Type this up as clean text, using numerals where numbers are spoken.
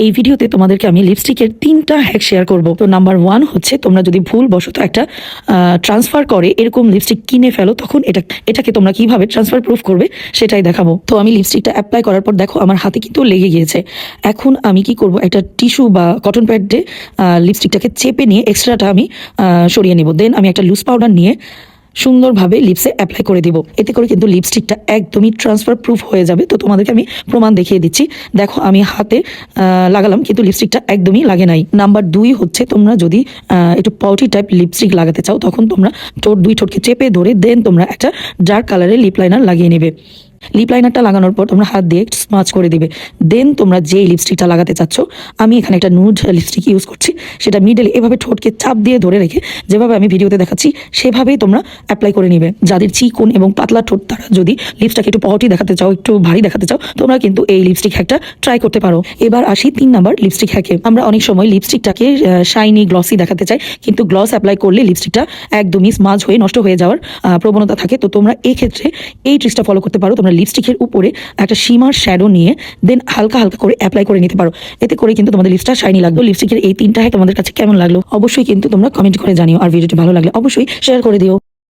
এই ভিডিওতে তোমাদেরকে আমি লিপস্টিকের 3টা হ্যাক শেয়ার করব। তো নাম্বার 1 হচ্ছে, তোমরা যদি ভুলবশত একটা ট্রান্সফার করে এরকম লিপস্টিক কিনে ফেলো, তখন এটাকে তোমরা কিভাবে ট্রান্সফার প্রুফ করবে সেটাই দেখাবো। তো আমি লিপস্টিকটা অ্যাপ্লাই করার পর দেখো আমার হাতে কিন্তু লেগে গিয়েছে। এখন আমি কি করব, একটা টিস্যু বা কটন প্যাডে লিপস্টিকটাকে চেপে নিয়ে এক্সট্রাটা আমি সরিয়ে নেব। দেন আমি একটা লুজ পাউডার নিয়ে সুন্দরভাবে লিপসে অ্যাপ্লাই করে দিব। এতে করে কিন্তু লিপস্টিকটা একদমই ট্রান্সফার প্রুফ হয়ে যাবে। তো তোমাদেরকে আমি প্রমাণ দেখিয়ে দিচ্ছি। দেখো আমি হাতে লাগালাম, কিন্তু লিপস্টিকটা একদমই লাগে নাই। নাম্বার 2 হচ্ছে, তোমরা যদি একটু পাউডারি টাইপ লিপস্টিক লাগাতে চাও, তখন তোমরা দুই ঠোঁটকে চেপে ধরে দেন তোমরা একটা ডার্ক কালারের লিপ লাইনার লাগিয়ে নেবে। লিপ লাইনারটা লাগানোর পর তোমরা হাত দিয়ে স্মাচ করে দিবে। দেন তোমরা যেই লিপস্টিকটা লাগাতে চাচ্ছ, আমি এখানে একটা নুড লিপস্টিক ইউজ করছি, সেটা মিডলে এভাবে ঠোঁটকে চাপ দিয়ে ধরে রেখে যেভাবে আমি ভিডিওতে দেখাচ্ছি সেভাবেই তোমরা অ্যাপ্লাই করে নিবে। যাদের চিকন এবং পাতলা ঠোঁট, তারা যদি লিপসটাকে একটু পাউডারি দেখাতে চাও, একটু ভারী দেখাতে চাও, তোমরা কিন্তু এই লিপস্টিক হ্যাকটা ট্রাই করতে পারো। এবার আসি 3 নাম্বার লিপস্টিক হ্যাকে। আমরা অনেক সময় লিপস্টিকটাকে শাইনি গ্লসি দেখাতে চাই, কিন্তু গ্লস অ্যাপ্লাই করলে লিপস্টিকটা একদমই স্মাজ হয়ে নষ্ট হয়ে যাওয়ার প্রবণতা থাকে। তো তোমরা এই ক্ষেত্রে এই ট্রিক্সটা ফলো করতে পারো। তোমরা লিপস্টিকের উপরে একটা শিমার শ্যাডো নিয়ে দেন হালকা হালকা করে অ্যাপ্লাই করে নিতে পারো। এতে করে কিন্তু তোমাদের লিপস্টিকটা শাইনি লাগবে। লিপস্টিকের এই 3টা হ্যাক তোমাদের কাছে কেমন লাগলো অবশ্যই কিন্তু তোমরা কমেন্ট করে জানিও। আর ভিডিওটি ভালো লাগলে অবশ্যই শেয়ার করে দিও।